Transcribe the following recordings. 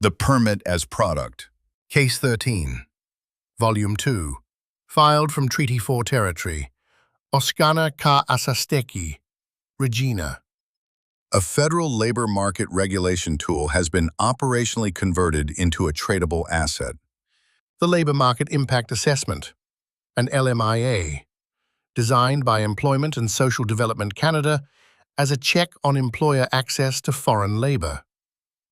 The permit as product. Case 13, Volume 2, filed from Treaty 4 territory, Oskana ka Asasteki, Regina. A federal labor market regulation tool has been operationally converted into a tradable asset. The Labor Market Impact Assessment, an LMIA, designed by Employment and Social Development Canada as a check on employer access to foreign labor.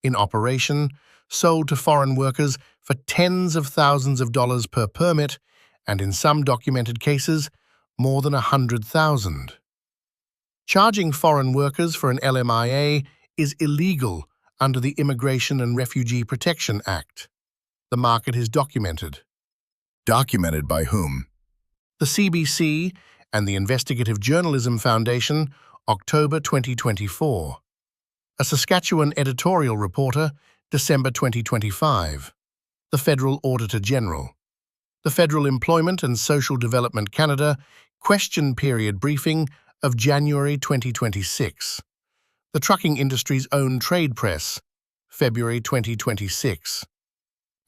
In operation, sold to foreign workers for tens of thousands of dollars per permit, and in some documented cases, more than 100,000. Charging foreign workers for an LMIA is illegal under the Immigration and Refugee Protection Act. The market is documented. Documented by whom? The CBC and the Investigative Journalism Foundation, October 2024. A Saskatchewan editorial reporter, December 2025. The Federal Auditor General. The Federal Employment and Social Development Canada Question Period Briefing of January 2026. The Trucking Industry's Own Trade Press, February 2026.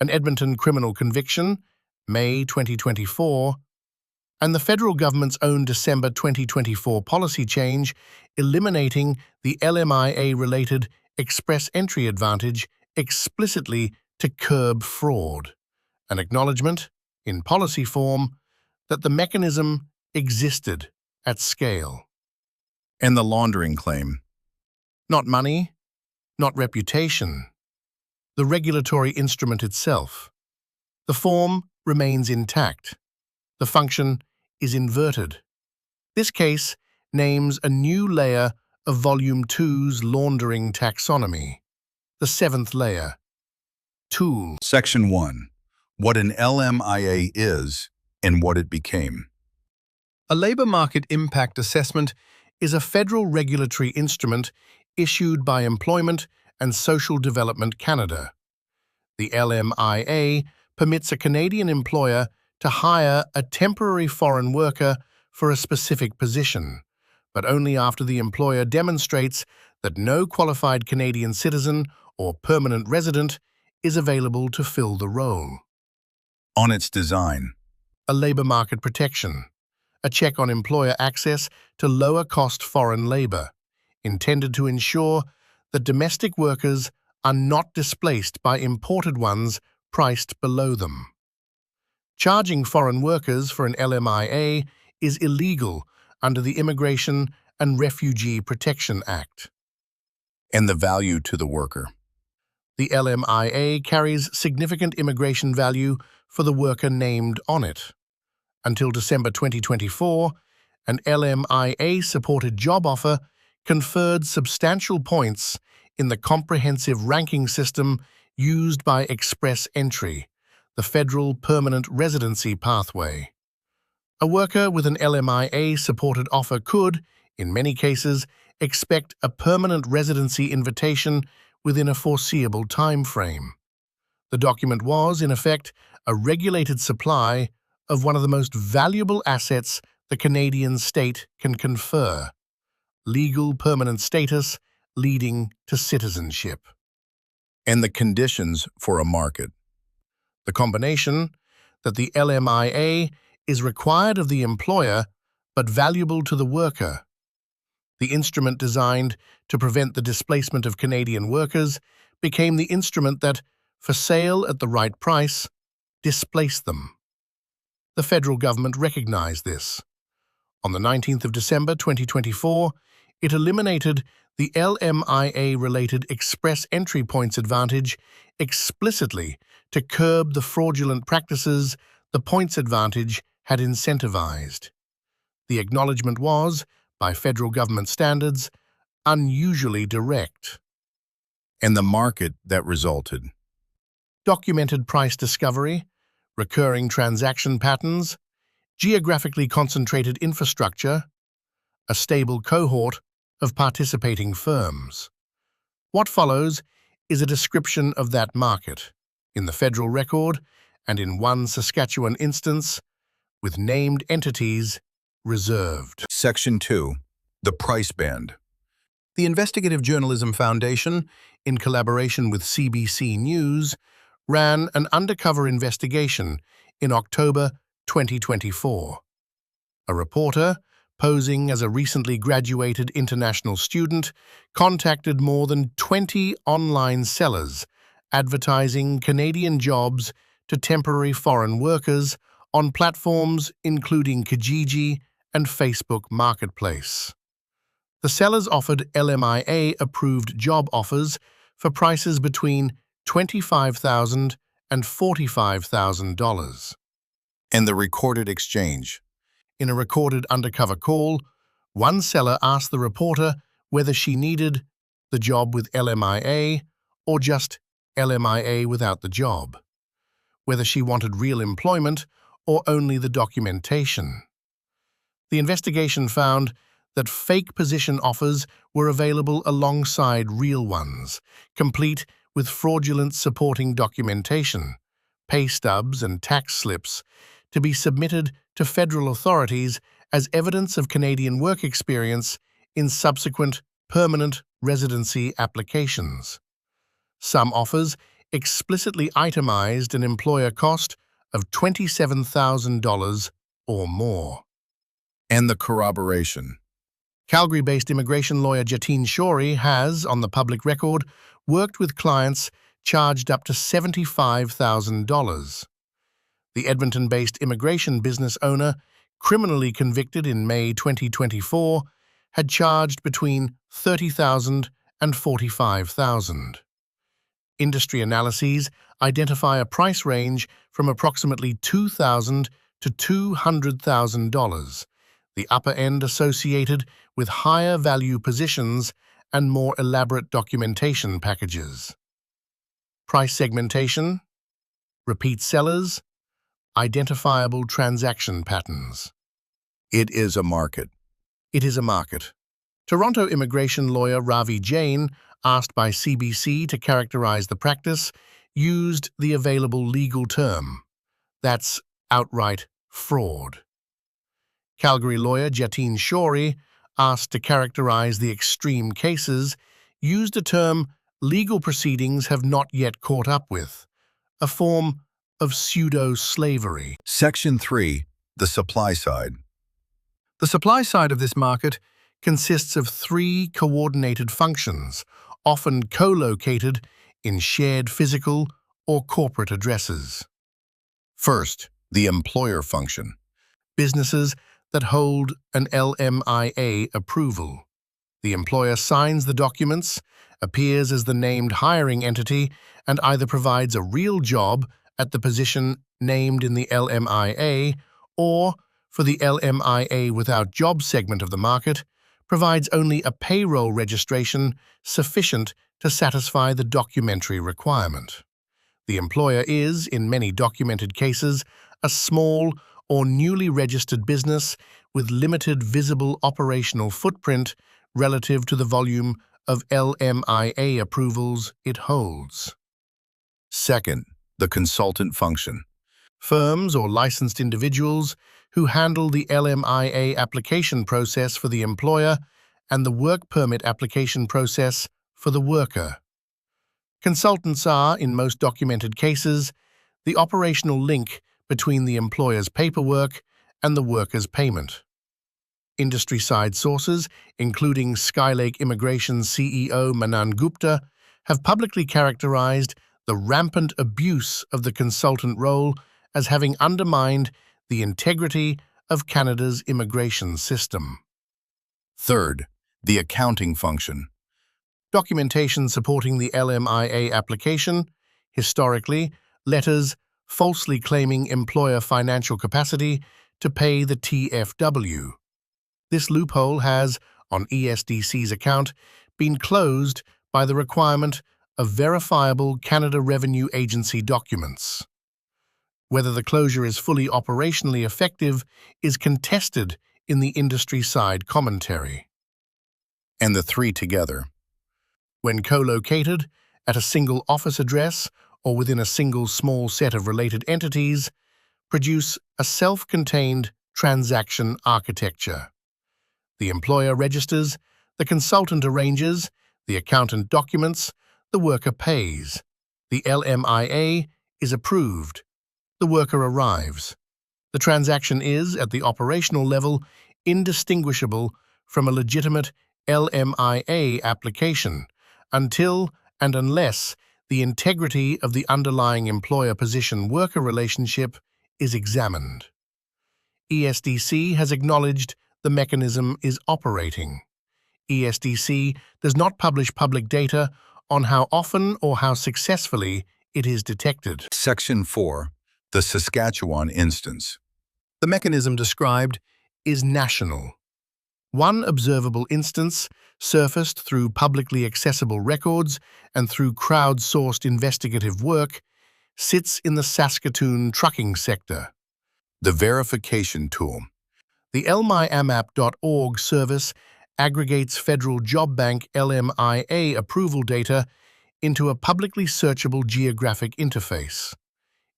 An Edmonton Criminal Conviction, May 2024. And the federal government's own December 2024 policy change eliminating the LMIA-related express entry advantage explicitly to curb fraud. An acknowledgement, in policy form, that the mechanism existed at scale. And the laundering claim. Not money, not reputation. The regulatory instrument itself. The form remains intact. The function is inverted. This case names a new layer of Volume 2's laundering taxonomy. The seventh layer. Tool. Section 1. What an LMIA is and what it became. A labor market impact assessment is a federal regulatory instrument issued by Employment and Social Development Canada. The LMIA permits a Canadian employer to hire a temporary foreign worker for a specific position, but only after the employer demonstrates that no qualified Canadian citizen or permanent resident is available to fill the role. On its design. A labor market protection, a check on employer access to lower-cost foreign labor, intended to ensure that domestic workers are not displaced by imported ones priced below them. Charging foreign workers for an LMIA is illegal under the Immigration and Refugee Protection Act. And the value to the worker. The LMIA carries significant immigration value for the worker named on it. Until December 2024, an LMIA-supported job offer conferred substantial points in the comprehensive ranking system used by Express Entry, the federal permanent residency pathway. A worker with an LMIA-supported offer could, in many cases, expect a permanent residency invitation within a foreseeable time frame. The document was, in effect, a regulated supply of one of the most valuable assets the Canadian state can confer: legal permanent status leading to citizenship. And the conditions for a market. The combination that the LMIA is required of the employer but valuable to the worker. The instrument designed to prevent the displacement of Canadian workers became the instrument that, for sale at the right price, displaced them. The federal government recognized this. On the 19th of December 2024, it eliminated the LMIA-related express entry points advantage explicitly to curb the fraudulent practices the points advantage had incentivized. The acknowledgement was, by federal government standards, unusually direct. And the market that resulted. Documented price discovery, recurring transaction patterns, geographically concentrated infrastructure, a stable cohort of participating firms. What follows is a description of that market, in the federal record and in one Saskatchewan instance, with named entities reserved. Section 2. The price band. The Investigative Journalism Foundation, in collaboration with CBC News, ran an undercover investigation in October 2024. A reporter, posing as a recently graduated international student, contacted more than 20 online sellers, advertising Canadian jobs to temporary foreign workers on platforms including Kijiji and Facebook Marketplace. The sellers offered LMIA-approved job offers for prices between $25,000 and $45,000. And the recorded exchange. In a recorded undercover call, one seller asked the reporter whether she needed the job with LMIA or just LMIA without the job, whether she wanted real employment or only the documentation. The investigation found that fake position offers were available alongside real ones, complete with fraudulent supporting documentation, pay stubs and tax slips, to be submitted to federal authorities as evidence of Canadian work experience in subsequent permanent residency applications. Some offers explicitly itemized an employer cost of $27,000 or more. And the corroboration. Calgary-based immigration lawyer Jatin Shourie has, on the public record, worked with clients charged up to $75,000. The Edmonton-based immigration business owner, criminally convicted in May 2024, had charged between $30,000 and $45,000. Industry analyses identify a price range from approximately $2,000 to $200,000, the upper end associated with higher value positions and more elaborate documentation packages. Price segmentation, repeat sellers, identifiable transaction patterns. It is a market. It is a market. Toronto immigration lawyer Ravi Jain, asked by CBC to characterize the practice, used the available legal term. That's outright fraud. Calgary lawyer Jatin Shourie, asked to characterize the extreme cases, used a term legal proceedings have not yet caught up with, a form of pseudo-slavery. Section 3. The supply side. The supply side of this market consists of three coordinated functions, often co-located in shared physical or corporate addresses. First, the employer function. Businesses that hold an LMIA approval. The employer signs the documents, appears as the named hiring entity, and either provides a real job at the position named in the LMIA or, for the LMIA without job segment of the market, provides only a payroll registration sufficient to satisfy the documentary requirement. The employer is, in many documented cases, a small or newly registered business with limited visible operational footprint relative to the volume of LMIA approvals it holds. Second, the consultant function. Firms or licensed individuals who handle the LMIA application process for the employer and the work permit application process for the worker. Consultants are, in most documented cases, the operational link between the employer's paperwork and the worker's payment. Industry-side sources, including Skylake Immigration's CEO Manan Gupta, have publicly characterized the rampant abuse of the consultant role as having undermined the integrity of Canada's immigration system. Third, the accounting function. Documentation supporting the LMIA application, historically, letters falsely claiming employer financial capacity to pay the TFW. This loophole has, on ESDC's account, been closed by the requirement of verifiable Canada Revenue Agency documents. Whether the closure is fully operationally effective is contested in the industry-side commentary. And the three together. When co-located at a single office address or within a single small set of related entities, produce a self-contained transaction architecture. The employer registers The consultant arranges, the accountant documents, the worker pays. The LMIA is approved. The worker arrives. The transaction is, at the operational level, indistinguishable from a legitimate LMIA application until and unless the integrity of the underlying employer-position-worker relationship is examined. ESDC has acknowledged the mechanism is operating. ESDC does not publish public data on how often or how successfully it is detected. Section 4. The Saskatchewan instance. The mechanism described is national. One observable instance, surfaced through publicly accessible records and through crowd-sourced investigative work, sits in the Saskatoon trucking sector. The verification tool. The LMIA service aggregates federal job bank LMIA approval data into a publicly searchable geographic interface.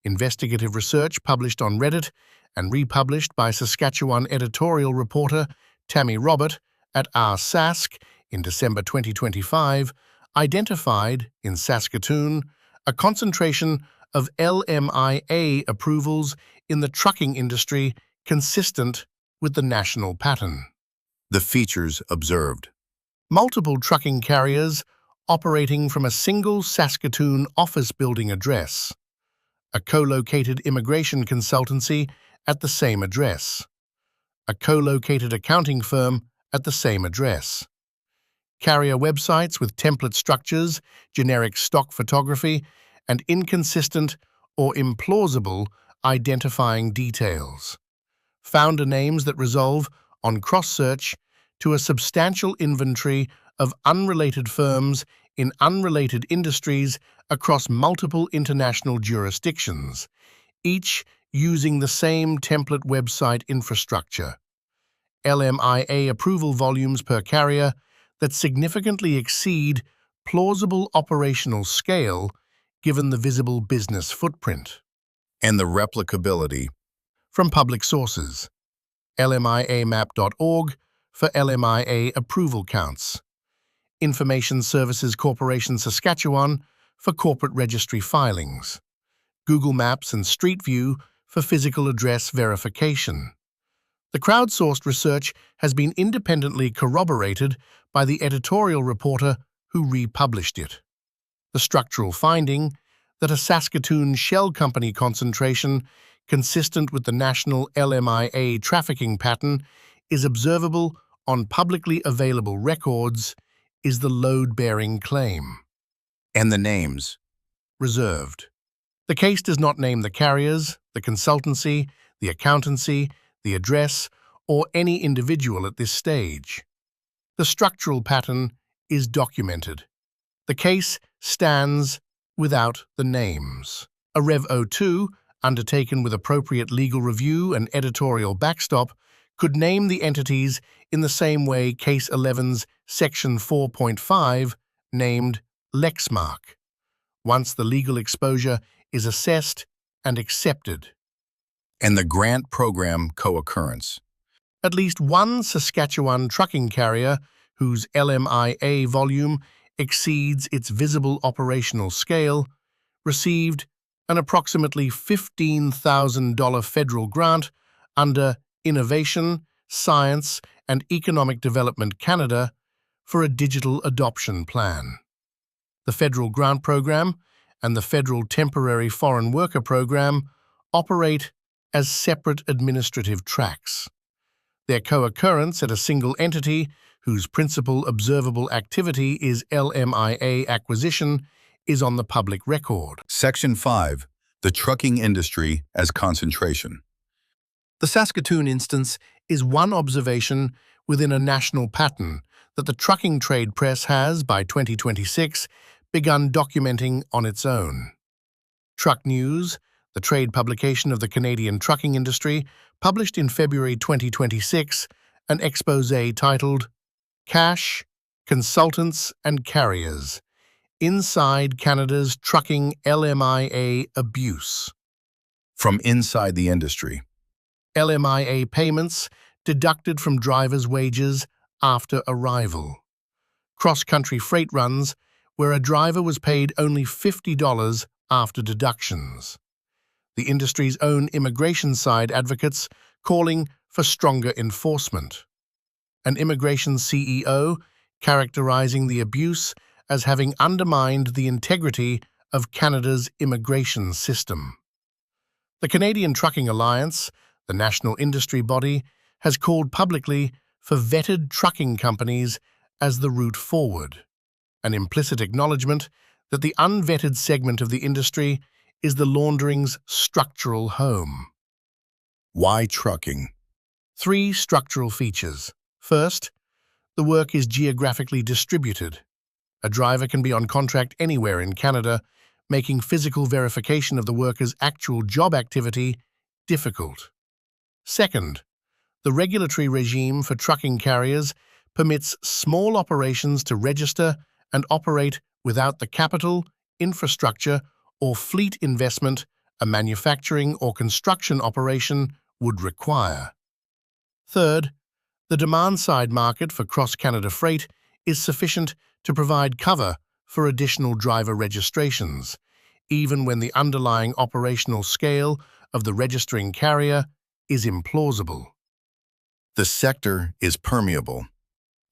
Investigative research published on Reddit and republished by Saskatchewan editorial reporter Tammy Robert at RSask in December 2025 identified, in Saskatoon, a concentration of LMIA approvals in the trucking industry consistent with the national pattern. The features observed. Multiple trucking carriers operating from a single Saskatoon office building address. A co-located immigration consultancy at the same address. A co-located accounting firm at the same address. Carrier websites with template structures, generic stock photography, and inconsistent or implausible identifying details. Founder names that resolve, on cross-search, to a substantial inventory of unrelated firms in unrelated industries across multiple international jurisdictions, each using the same template website infrastructure. LMIA approval volumes per carrier that significantly exceed plausible operational scale given the visible business footprint. And the replicability. From public sources. LMIAmap.org for LMIA approval counts. Information Services Corporation Saskatchewan for corporate registry filings. Google Maps and Street View for physical address verification. The crowdsourced research has been independently corroborated by the editorial reporter who republished it. The structural finding that a Saskatoon shell company concentration consistent with the national LMIA trafficking pattern is observable on publicly available records is the load-bearing claim. And the names. Reserved. The case does not name the carriers, the consultancy, the accountancy, the address, or any individual at this stage. The structural pattern is documented. The case stands without the names. A Rev 02, undertaken with appropriate legal review and editorial backstop, could name the entities in the same way Case 11's Section 4.5 named Lexmark, once the legal exposure is assessed and accepted. And the grant program co-occurrence. At least one Saskatchewan trucking carrier whose LMIA volume exceeds its visible operational scale received an approximately $15,000 federal grant under Innovation, Science and Economic Development Canada for a digital adoption plan. The federal grant program and the federal temporary foreign worker program operate as separate administrative tracks. Their co-occurrence at a single entity whose principal observable activity is LMIA acquisition is on the public record. Section 5. The trucking industry as concentration. The Saskatoon instance is one observation within a national pattern that the trucking trade press has, by 2026, begun documenting on its own. Truck News, the trade publication of the Canadian trucking industry, published in February 2026 an exposé titled Cash, Consultants and Carriers, Inside Canada's Trucking LMIA Abuse. From inside the industry. LMIA payments deducted from drivers' wages after arrival. cross-country freight runs where a driver was paid only $50 after deductions. The industry's own immigration side advocates calling for stronger enforcement. An immigration CEO characterizing the abuse as having undermined the integrity of Canada's immigration system. The Canadian Trucking Alliance, the national industry body, has called publicly for vetted trucking companies as the route forward, an implicit acknowledgement that the unvetted segment of the industry is the laundering's structural home. Why trucking? 3 structural features. First, the work is geographically distributed. A driver can be on contract anywhere in Canada, making physical verification of the worker's actual job activity difficult. Second, the regulatory regime for trucking carriers permits small operations to register and operate without the capital, infrastructure, or fleet investment a manufacturing or construction operation would require. Third, the demand-side market for cross-Canada freight is sufficient to provide cover for additional driver registrations, even when the underlying operational scale of the registering carrier is implausible. The sector is permeable.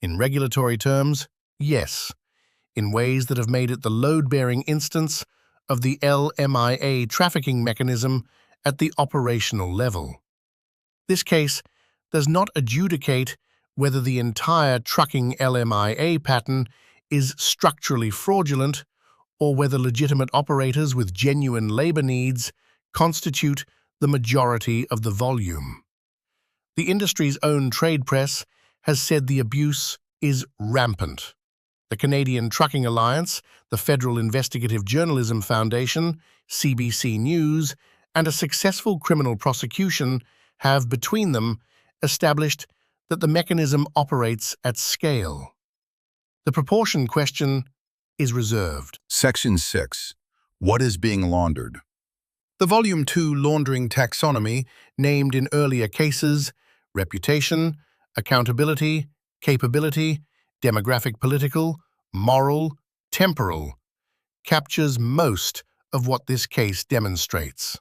In regulatory terms, yes, in ways that have made it the load-bearing instance of the LMIA trafficking mechanism at the operational level. This case does not adjudicate whether the entire trucking LMIA pattern is structurally fraudulent or whether legitimate operators with genuine labor needs constitute the majority of the volume. The industry's own trade press has said the abuse is rampant. The Canadian Trucking Alliance, the Federal Investigative Journalism Foundation, CBC News, and a successful criminal prosecution have, between them, established that the mechanism operates at scale. The proportion question is reserved. Section 6. What is being laundered? The Volume 2 laundering taxonomy, named in earlier cases reputation, accountability, capability, demographic, political, moral, temporal, captures most of what this case demonstrates.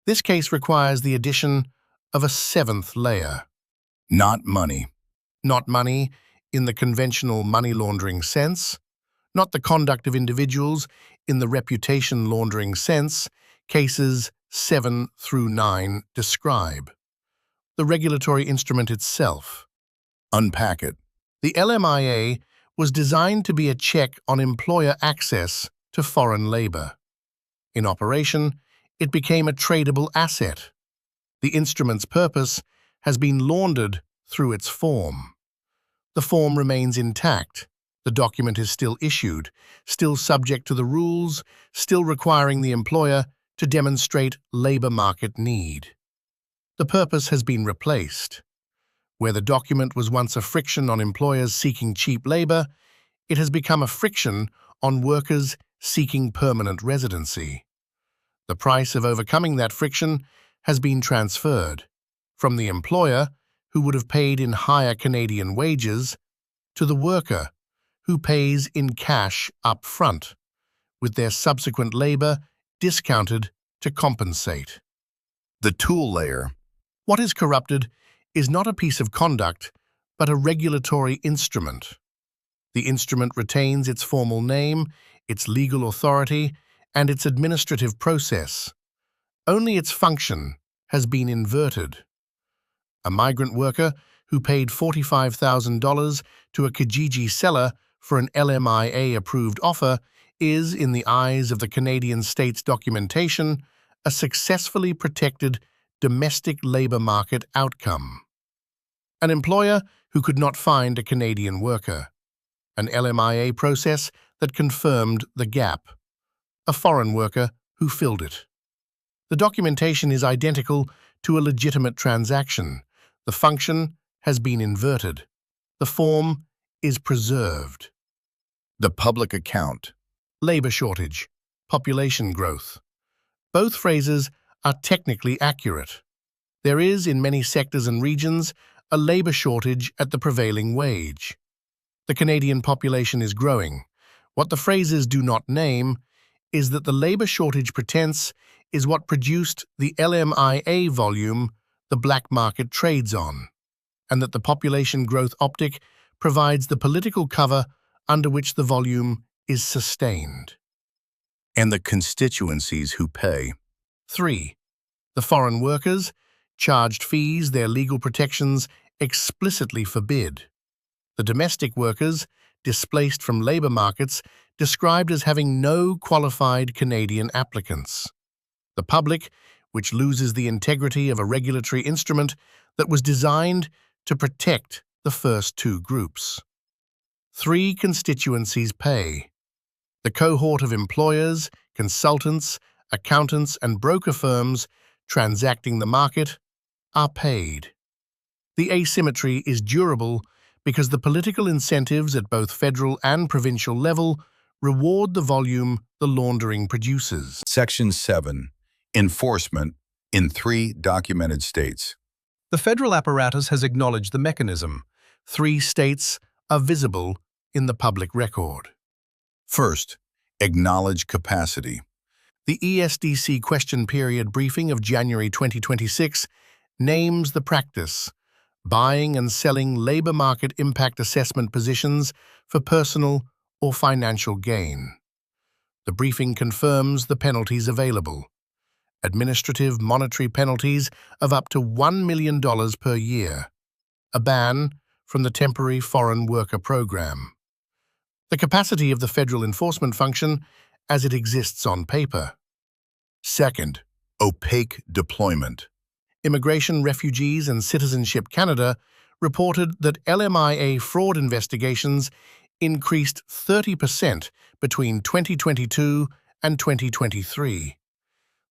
This case requires the addition of a 7th layer. Not money. Not money in the conventional money laundering sense, not the conduct of individuals in the reputation laundering sense cases 7 through 9 describe. The regulatory instrument itself. Unpack it. The LMIA was designed to be a check on employer access to foreign labor. In operation, it became a tradable asset. The instrument's purpose has been laundered through its form. The form remains intact. The document is still issued, still subject to the rules, still requiring the employer to demonstrate labor market need. The purpose has been replaced. Where the document was once a friction on employers seeking cheap labor, it has become a friction on workers seeking permanent residency. The price of overcoming that friction has been transferred from the employer, who would have paid in higher Canadian wages, to the worker, who pays in cash up front, with their subsequent labor discounted to compensate. The tool layer. What is corrupted is not a piece of conduct, but a regulatory instrument. The instrument retains its formal name, its legal authority, and its administrative process. Only its function has been inverted. A migrant worker who paid $45,000 to a Kijiji seller for an LMIA-approved offer is, in the eyes of the Canadian state's documentation, a successfully protected domestic labor market outcome. An employer who could not find a Canadian worker. An LMIA process that confirmed the gap. A foreign worker who filled it. The documentation is identical to a legitimate transaction. The function has been inverted. The form is preserved. The public account. Labor shortage. Population growth. Both phrases are technically accurate. There is, in many sectors and regions, a labor shortage at the prevailing wage. The Canadian population is growing. What the phrases do not name is that the labor shortage pretense is what produced the LMIA volume the black market trades on, and that the population growth optic provides the political cover under which the volume is sustained. And the constituencies who pay. 3. The foreign workers, charged fees their legal protections explicitly forbid. The domestic workers, displaced from labor markets, described as having no qualified Canadian applicants. The public, which loses the integrity of a regulatory instrument that was designed to protect the first two groups. 3 constituencies pay. The cohort of employers, consultants, accountants, and broker firms transacting the market are paid. The asymmetry is durable because the political incentives at both federal and provincial level reward the volume the laundering produces. Section 7. Enforcement in 3 documented states. The federal apparatus has acknowledged the mechanism. 3 states are visible in the public record. First, acknowledge capacity. The ESDC question period briefing of January 2026 names the practice, buying and selling labor market impact assessment positions for personal or financial gain. The briefing confirms the penalties available. Administrative monetary penalties of up to $1 million per year. A ban from the temporary foreign worker program. The capacity of the federal enforcement function as it exists on paper. Second, opaque deployment. Immigration, Refugees and Citizenship Canada reported that LMIA fraud investigations increased 30% between 2022 and 2023.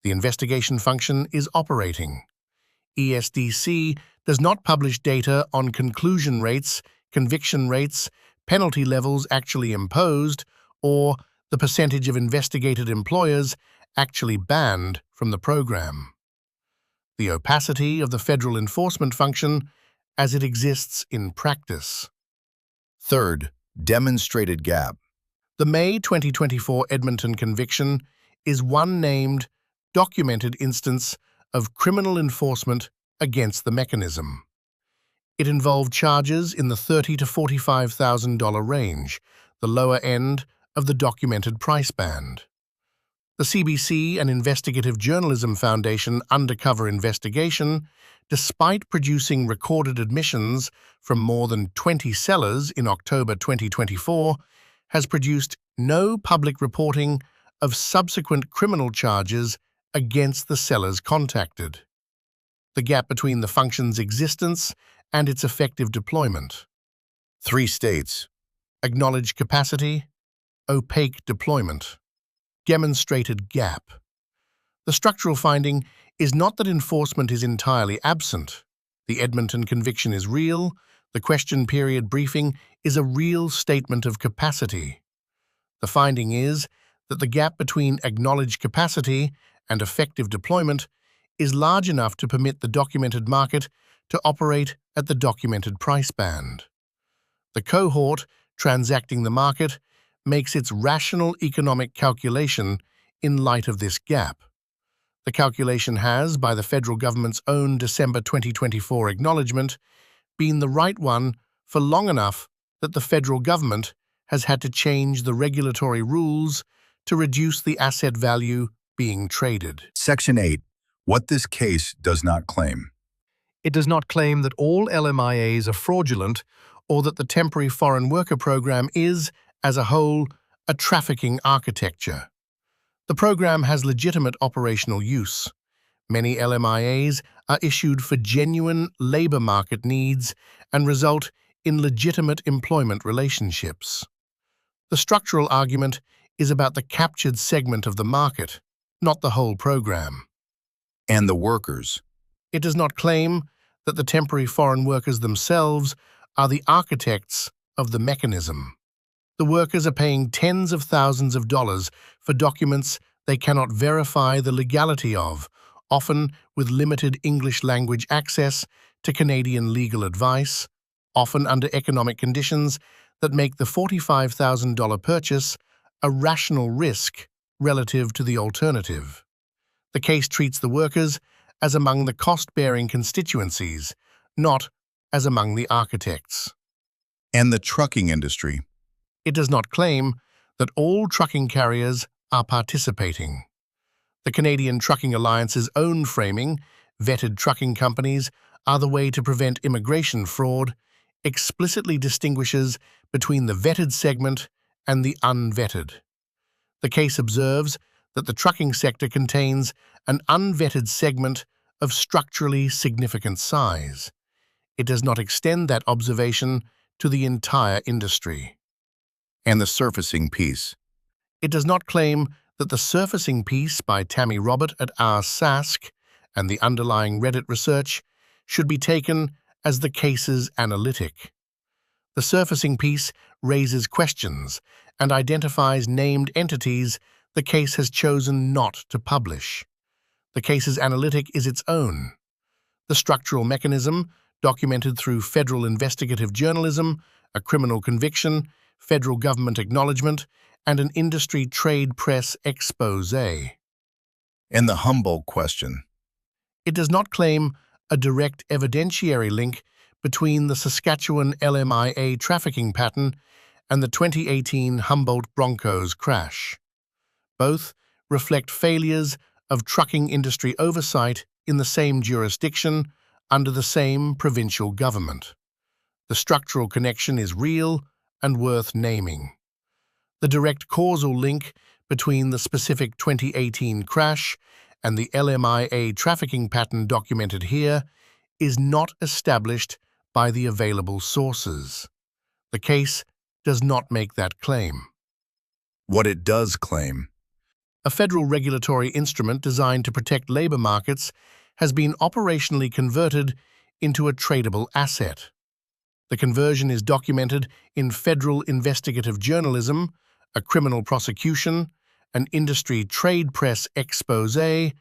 The investigation function is operating. ESDC does not publish data on conclusion rates, conviction rates, penalty levels actually imposed, or the percentage of investigated employers actually banned from the program. The opacity of the federal enforcement function as it exists in practice. Third, demonstrated gap. The May 2024 Edmonton conviction is one named, documented instance of criminal enforcement against the mechanism. It involved charges in the $30,000 to $45,000 range, the lower end of the documented price band. The CBC and Investigative Journalism Foundation undercover investigation, despite producing recorded admissions from more than 20 sellers in October 2024, has produced no public reporting of subsequent criminal charges against the sellers contacted. The gap between the function's existence and its effective deployment. 3 states. Acknowledged capacity, opaque deployment. Demonstrated gap. The structural finding is not that enforcement is entirely absent. The Edmonton conviction is real. The question period briefing is a real statement of capacity. The finding is that the gap between acknowledged capacity and effective deployment is large enough to permit the documented market to operate at the documented price band. The cohort transacting the market makes its rational economic calculation in light of this gap. The calculation has, by the federal government's own December 2024 acknowledgement, been the right one for long enough that the federal government has had to change the regulatory rules to reduce the asset value being traded. Section 8. What this case does not claim. It does not claim that all LMIAs are fraudulent or that the temporary foreign worker program is, as a whole, a trafficking architecture. The program has legitimate operational use. Many LMIAs are issued for genuine labor market needs and result in legitimate employment relationships. The structural argument is about the captured segment of the market, not the whole program. And the workers. It does not claim that the temporary foreign workers themselves are the architects of the mechanism. The workers are paying tens of thousands of dollars for documents they cannot verify the legality of, often with limited English language access to Canadian legal advice, often under economic conditions that make the $45,000 purchase a rational risk relative to the alternative. The case treats the workers as among the cost-bearing constituencies, not as among the architects. And the trucking industry. It does not claim that all trucking carriers are participating. The Canadian Trucking Alliance's own framing, vetted trucking companies are the way to prevent immigration fraud, explicitly distinguishes between the vetted segment and the unvetted. The case observes that the trucking sector contains an unvetted segment of structurally significant size. It does not extend that observation to the entire industry. And the surfacing piece. It does not claim that the surfacing piece by Tammy Robert at Sask and the underlying Reddit research should be taken as the case's analytic. The surfacing piece raises questions and identifies named entities the case has chosen not to publish. The case's analytic is its own. The structural mechanism, documented through federal investigative journalism, a criminal conviction, federal government acknowledgement, and an industry trade press expose. And the Humboldt question. It does not claim a direct evidentiary link between the Saskatchewan LMIA trafficking pattern and the 2018 Humboldt Broncos crash. Both reflect failures of trucking industry oversight in the same jurisdiction under the same provincial government. The structural connection is real and worth naming. The direct causal link between the specific 2018 crash and the LMIA trafficking pattern documented here is not established by the available sources. The case does not make that claim. What it does claim. A federal regulatory instrument designed to protect labor markets has been operationally converted into a tradable asset. The conversion is documented in federal investigative journalism, a criminal prosecution, an industry trade press expose,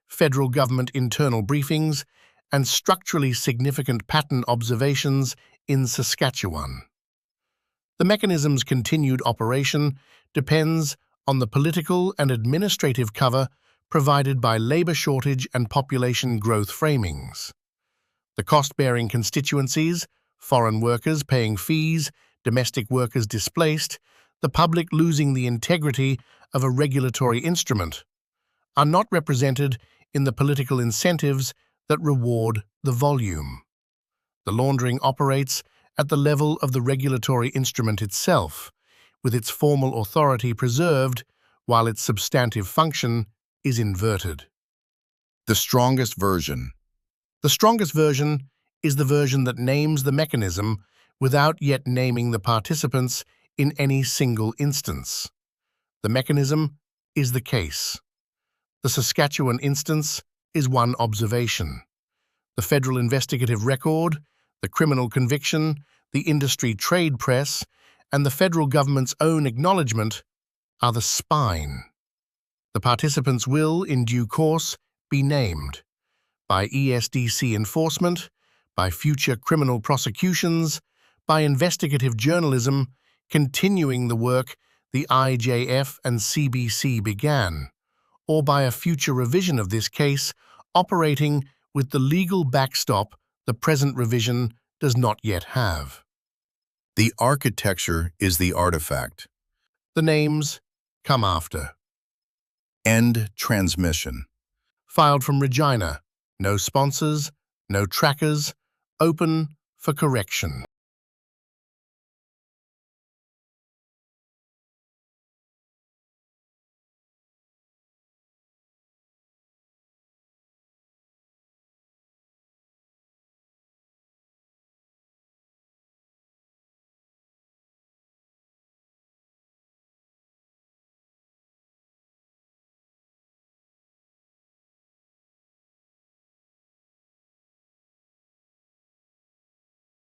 federal government internal briefings, and structurally significant pattern observations in Saskatchewan. The mechanism's continued operation depends on the political and administrative cover provided by labor shortage and population growth framings. The cost-bearing constituencies, foreign workers paying fees, domestic workers displaced, the public losing the integrity of a regulatory instrument, are not represented in the political incentives that reward the volume. The laundering operates at the level of the regulatory instrument itself, with its formal authority preserved while its substantive function is inverted. The strongest version. The strongest version is the version that names the mechanism without yet naming the participants in any single instance. The mechanism is the case. The Saskatchewan instance is one observation. The federal investigative record, the criminal conviction, the industry trade press, and the federal government's own acknowledgement are the spine. The participants will, in due course, be named by ESDC enforcement, by future criminal prosecutions, by investigative journalism, continuing the work the IJF and CBC began, or by a future revision of this case operating with the legal backstop the present revision does not yet have. The architecture is the artifact. The names come after. End transmission. Filed from Regina. No sponsors, no trackers, open for correction.